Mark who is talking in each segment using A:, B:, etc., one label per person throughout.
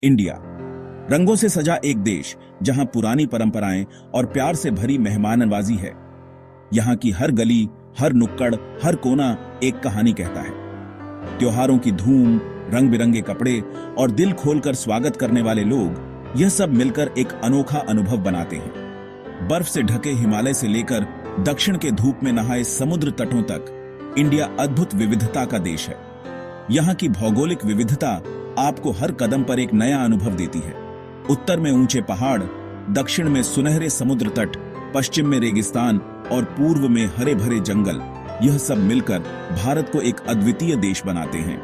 A: India, रंगों से सजा एक देश जहां पुरानी परंपराएं और प्यार से भरी मेहमान नवाजी है। यहां की हर गली, हर नुक्कड़, हर कोना एक कहानी कहता है। त्योहारों की धूम, रंग बिरंगे कपड़े और दिल खोलकर स्वागत करने वाले लोग, यह सब मिलकर एक अनोखा अनुभव बनाते हैं। बर्फ से ढके हिमालय से लेकर दक्षिण के धूप में नहाए समुद्र तटों तक, इंडिया अद्भुत विविधता का देश है। यहाँ की भौगोलिक विविधता आपको हर कदम पर एक नया अनुभव देती है। उत्तर में ऊंचे पहाड़, दक्षिण में सुनहरे समुद्र तट, पश्चिम में रेगिस्तान और पूर्व में हरे भरे जंगल, यह सब मिलकर भारत को एक अद्वितीय देश बनाते हैं।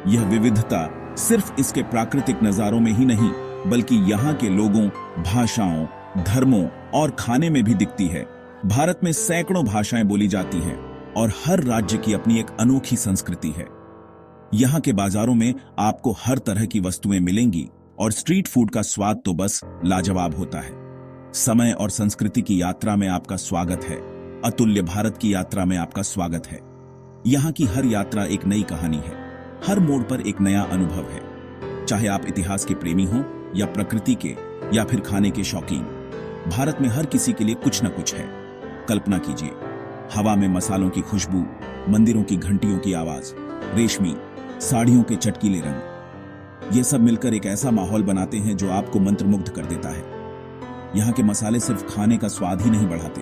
A: यह विविधता सिर्फ इसके प्राकृतिक नजारों में ही नहीं, बल्कि यहाँ के लोगों, भाषाओं, धर्मों और खाने में भी दिखती है। भारत में सैकड़ों भाषाएं बोली जाती हैं और हर राज्य की अपनी एक अनोखी संस्कृति है। यहाँ के बाजारों में आपको हर तरह की वस्तुएं मिलेंगी और स्ट्रीट फूड का स्वाद तो बस लाजवाब होता है। समय और संस्कृति की यात्रा में आपका स्वागत है। अतुल्य भारत की यात्रा में आपका स्वागत है। यहाँ की हर यात्रा एक नई कहानी है, हर मोड़ पर एक नया अनुभव है। चाहे आप इतिहास के प्रेमी हो या प्रकृति के या फिर खाने के शौकीन, भारत में हर किसी के लिए कुछ न कुछ है। कल्पना कीजिए, हवा में मसालों की खुशबू, मंदिरों की घंटियों की आवाज, रेशमी साड़ियों के चटकीले रंग, ये सब मिलकर एक ऐसा माहौल बनाते हैं जो आपको मंत्रमुग्ध कर देता है। यहाँ के मसाले सिर्फ खाने का स्वाद ही नहीं बढ़ाते,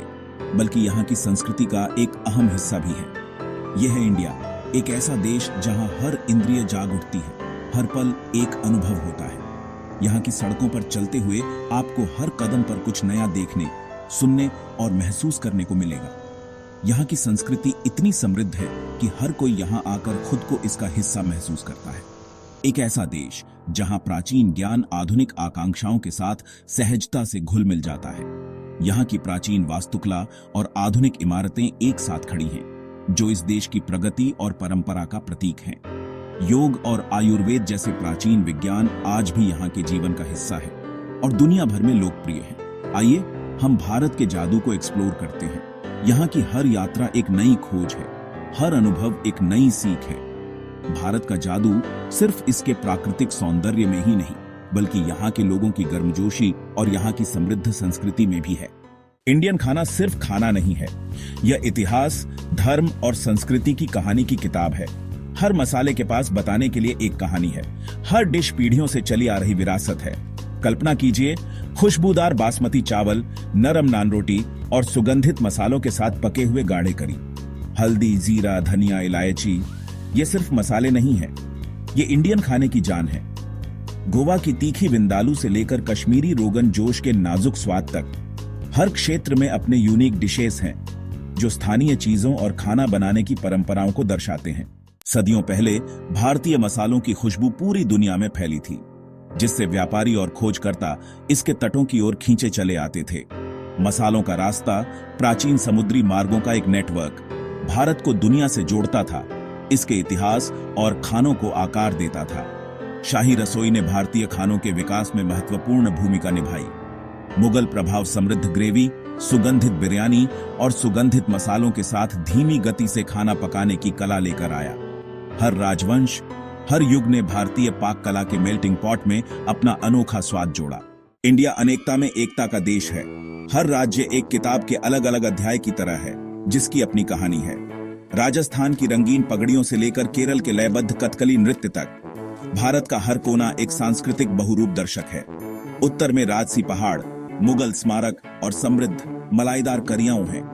A: बल्कि यहाँ की संस्कृति का एक अहम हिस्सा भी है। यह है इंडिया, एक ऐसा देश जहाँ हर इंद्रिय जाग उठती है, हर पल एक अनुभव होता है। यहाँ की सड़कों पर चलते हुए आपको हर कदम पर कुछ नया देखने, सुनने और महसूस करने को मिलेगा। यहाँ की संस्कृति इतनी समृद्ध है कि हर कोई यहाँ आकर खुद को इसका हिस्सा महसूस करता है। एक ऐसा देश जहाँ प्राचीन ज्ञान आधुनिक आकांक्षाओं के साथ सहजता से घुल मिल जाता है। यहाँ की प्राचीन वास्तुकला और आधुनिक इमारतें एक साथ खड़ी हैं, जो इस देश की प्रगति और परंपरा का प्रतीक हैं। योग और आयुर्वेद जैसे प्राचीन विज्ञान आज भी यहाँ के जीवन का हिस्सा है और दुनिया भर में लोकप्रिय है। आइए हम भारत के जादू को एक्सप्लोर करते हैं। यहाँ की हर यात्रा एक नई खोज है, हर अनुभव एक नई सीख है। भारत का जादू सिर्फ इसके प्राकृतिक सौंदर्य में ही नहीं, बल्कि यहाँ के लोगों की गर्मजोशी और यहाँ की समृद्ध संस्कृति में भी है। इंडियन खाना सिर्फ खाना नहीं है, यह इतिहास, धर्म और संस्कृति की कहानी की किताब है। हर मसाले के पास बताने के लिए एक कहानी है, हर डिश पीढ़ियों से चली आ रही विरासत है। कल्पना कीजिए, खुशबूदार बासमती चावल, नरम नान रोटी और सुगंधित मसालों के साथ पके हुए गाढ़े करी। हल्दी, जीरा, धनिया, इलायची, ये सिर्फ मसाले नहीं हैं, ये इंडियन खाने की जान है। गोवा की तीखी विंदालू से लेकर कश्मीरी रोगन जोश के नाजुक स्वाद तक, हर क्षेत्र में अपने यूनिक डिशेस हैं, जो स्थानीय चीजों और खाना बनाने की परंपराओं को दर्शाते हैं। सदियों पहले भारतीय मसालों की खुशबू पूरी दुनिया में फैली थी, जिससे व्यापारी और खोजकर्ता इसके तटों की ओर खींचे चले आते थे। मसालों का रास्ता प्राचीन समुद्री मार्गों का एक नेटवर्क भारत को दुनिया से जोड़ता था, इसके इतिहास और खानों को आकार देता था। शाही रसोई ने भारतीय खानों के विकास में महत्वपूर्ण भूमिका निभाई। मुगल प्रभाव समृद्ध ग्रेवी, सुगंधित बिरयानी और सुगंधित मसालों के साथ धीमी गति से खाना पकाने की कला लेकर आया। हर राजवंश, हर युग ने भारतीय पाक कला के मेल्टिंग पॉट में अपना अनोखा स्वाद जोड़ा। इंडिया अनेकता में एकता का देश है। हर राज्य एक किताब के अलग अलग अध्याय की तरह है, जिसकी अपनी कहानी है। राजस्थान की रंगीन पगड़ियों से लेकर केरल के लयबद्ध कथकली नृत्य तक, भारत का हर कोना एक सांस्कृतिक बहुरूप दर्शक है। उत्तर में राजसी पहाड़, मुगल स्मारक और समृद्ध मलाईदार करियाओं हैं।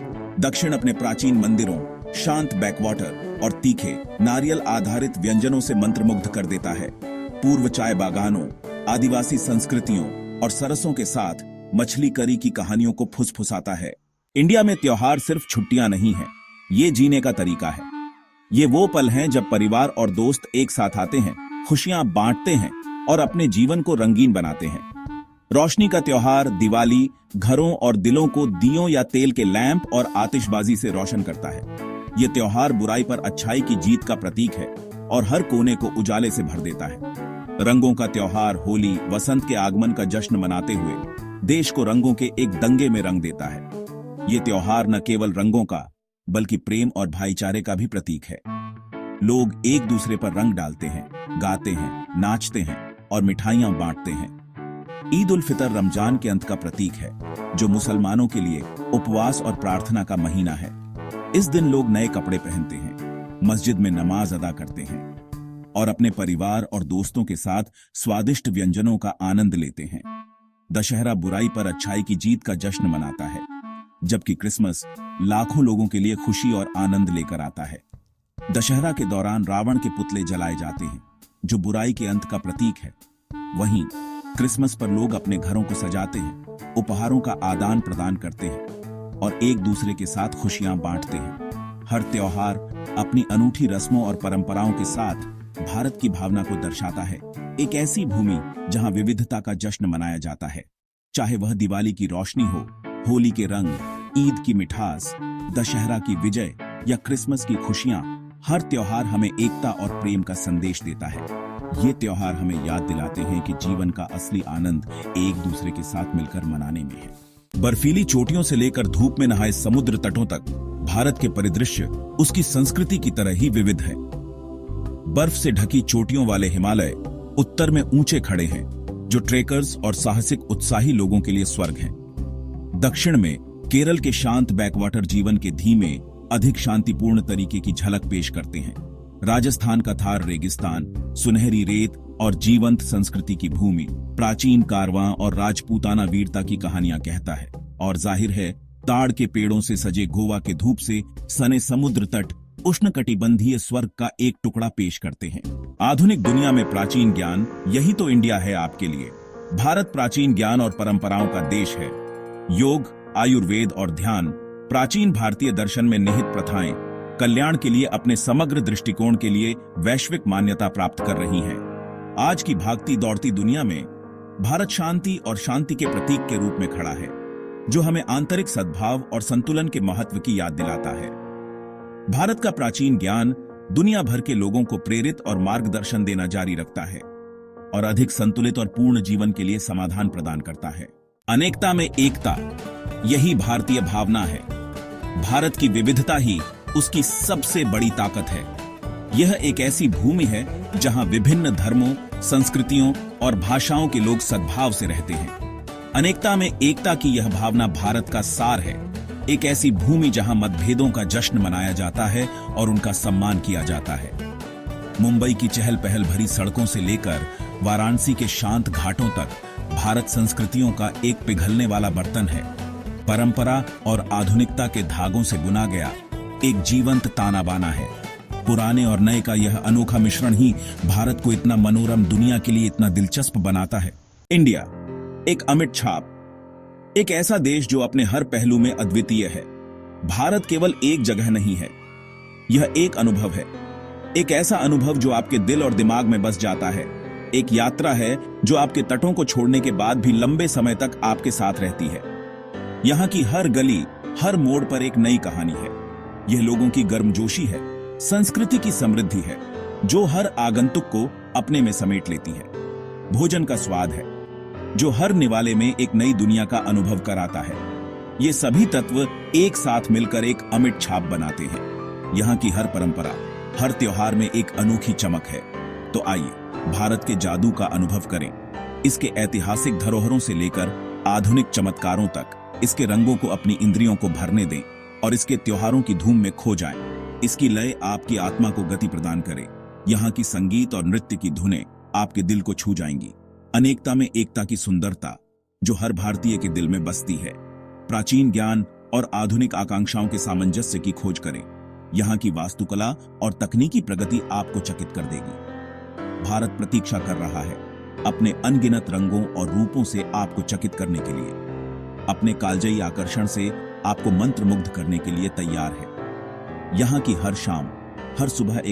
A: दक्षिण अपने प्राचीन मंदिरों, शांत बैकवाटर और तीखे नारियल आधारित व्यंजनों से मंत्रमुग्ध कर देता है। पूर्व चाय बागानों, आदिवासी संस्कृतियों और सरसों के साथ मछली करी की कहानियों को फुसफुसाता है। इंडिया में त्योहार सिर्फ छुट्टियां नहीं है, ये जीने का तरीका है। ये वो पल हैं जब परिवार और दोस्त एक साथ आते हैं, खुशियां बांटते हैं और अपने जीवन को रंगीन बनाते हैं। रोशनी का त्योहार दिवाली घरों और दिलों को दियों या तेल के लैंप और आतिशबाजी से रोशन करता है। ये त्योहार बुराई पर अच्छाई की जीत का प्रतीक है और हर कोने को उजाले से भर देता है। रंगों का त्योहार होली वसंत के आगमन का जश्न मनाते हुए देश को रंगों के एक दंगे में रंग देता है। ये त्योहार न केवल रंगों का, बल्कि प्रेम और भाईचारे का भी प्रतीक है। लोग एक दूसरे पर रंग डालते हैं, गाते हैं, नाचते हैं और मिठाइयां बांटते हैं। ईद उल फितर रमजान के अंत का प्रतीक है, जो मुसलमानों के लिए उपवास और प्रार्थना का महीना है। इस दिन लोग नए कपड़े पहनते हैं, मस्जिद में नमाज अदा करते हैं और अपने परिवार और दोस्तों के साथ स्वादिष्ट व्यंजनों का आनंद लेते हैं। दशहरा बुराई पर अच्छाई की जीत का जश्न मनाता है, जबकि क्रिसमस लाखों लोगों के लिए खुशी और आनंद लेकर आता है। दशहरा के दौरान रावण के पुतले जलाए जाते हैं, जो बुराई के अंत का प्रतीक है। वहीं क्रिसमस पर लोग अपने घरों को सजाते हैं, उपहारों का आदान प्रदान करते हैं और एक दूसरे के साथ खुशियां बांटते हैं। हर त्योहार अपनी अनूठी रस्मों और परंपराओं के साथ भारत की भावना को दर्शाता है। एक ऐसी भूमि जहां विविधता का जश्न मनाया जाता है, चाहे वह दिवाली की रोशनी हो, होली के रंग, ईद की मिठास, दशहरा की विजय या क्रिसमस की खुशियां। हर त्योहार हमें एकता और प्रेम का संदेश देता है। ये त्योहार हमें याद दिलाते हैं कि जीवन का असली आनंद एक दूसरे के साथ मिलकर मनाने में है। बर्फीली चोटियों से लेकर धूप में नहाए समुद्र तटों तक भारत के परिदृश्य उसकी संस्कृति की तरह ही विविध है। बर्फ से ढकी चोटियों वाले हिमालय उत्तर में ऊंचे खड़े हैं, जो ट्रेकर्स और साहसिक उत्साही लोगों के लिए स्वर्ग हैं। दक्षिण में केरल के शांत बैकवाटर जीवन के धीमे, अधिक शांतिपूर्ण तरीके की झलक पेश करते हैं। राजस्थान का थार रेगिस्तान, सुनहरी रेत और जीवंत संस्कृति की भूमि प्राचीन कारवां और राजपूताना वीरता की कहानियां कहता है। और जाहिर है, ताड़ के पेड़ों से सजे गोवा के धूप से सने समुद्र तट उष्णकटिबंधीय स्वर्ग का एक टुकड़ा पेश करते हैं। आधुनिक दुनिया में प्राचीन ज्ञान, यही तो इंडिया है आपके लिए। भारत प्राचीन ज्ञान और परंपराओं का देश है। योग, आयुर्वेद और ध्यान, प्राचीन भारतीय दर्शन में निहित प्रथाएं कल्याण के लिए अपने समग्र दृष्टिकोण के लिए वैश्विक मान्यता प्राप्त कर रही हैं। आज की भागती दौड़ती दुनिया में भारत शांति और शांति के प्रतीक के रूप में खड़ा है, जो हमें आंतरिक सद्भाव और संतुलन के महत्व की याद दिलाता है। भारत का प्राचीन ज्ञान दुनिया भर के लोगों को प्रेरित और मार्गदर्शन देना जारी रखता है और अधिक संतुलित और पूर्ण जीवन के लिए समाधान प्रदान करता है। अनेकता में एकता, यही भारतीय भावना है। भारत की विविधता ही उसकी सबसे बड़ी ताकत है। यह एक ऐसी भूमि है जहां विभिन्न धर्मों, संस्कृतियों और भाषाओं के लोग सद्भाव से रहते हैं। अनेकता में एकता की यह भावना भारत का सार है। एक ऐसी भूमि जहां मतभेदों का जश्न मनाया जाता है और उनका सम्मान किया जाता है। मुंबई की चहल पहल भरी सड़कों से लेकर वाराणसी के शांत घाटों तक भारत संस्कृतियों का एक पिघलने वाला बर्तन है। परंपरा और आधुनिकता के धागों से बुना गया एक जीवंत ताना बाना है। पुराने और नए का यह अनोखा मिश्रण ही भारत को इतना मनोरम, दुनिया के लिए इतना दिलचस्प बनाता है। इंडिया एक अमिट छाप, एक ऐसा देश जो अपने हर पहलू में अद्वितीय है। भारत केवल एक जगह नहीं है, यह एक अनुभव है। एक ऐसा अनुभव जो आपके दिल और दिमाग में बस जाता है। एक यात्रा है जो आपके तटों को छोड़ने के बाद भी लंबे समय तक आपके साथ रहती है। यहाँ की हर गली, हर मोड़ पर एक नई कहानी है। यह लोगों की गर्मजोशी है, संस्कृति की समृद्धि है, जो हर आगंतुक को अपने में समेट लेती है। भोजन का स्वाद है, जो हर निवाले में एक नई दुनिया का अनुभव कराता है। ये सभी तत्व एक साथ मिलकर एक अमिट छाप बनाते हैं। यहाँ की हर परंपरा, हर त्योहार में एक अनोखी चमक है। तो आइए भारत के जादू का अनुभव करें। इसके ऐतिहासिक धरोहरों से लेकर आधुनिक चमत्कारों तक इसके रंगों को अपनी इंद्रियों को भरने दें और इसके त्योहारों की धूम में खो जाएं। इसकी लय आपकी आत्मा को गति प्रदान करे। यहाँ की संगीत और नृत्य की धुनें आपके दिल को छू जाएंगी। अनेकता में एकता की सुंदरता जो हर भारतीय के दिल में बसती है। प्राचीन ज्ञान और आधुनिक आकांक्षाओं के सामंजस्य की खोज करें। यहाँ की वास्तुकला और तकनीकी प्रगति आपको चकित कर देगी। भारत प्रतीक्षा कर रहा है अपने अनगिनत रंगों और रूपों से आपको चकित करने के लिए। अपने कालजयी आकर्षण से आपको मंत्रमुग्ध करने के लिए तैयार है। यहाँ की हर शाम, हर सुबह एक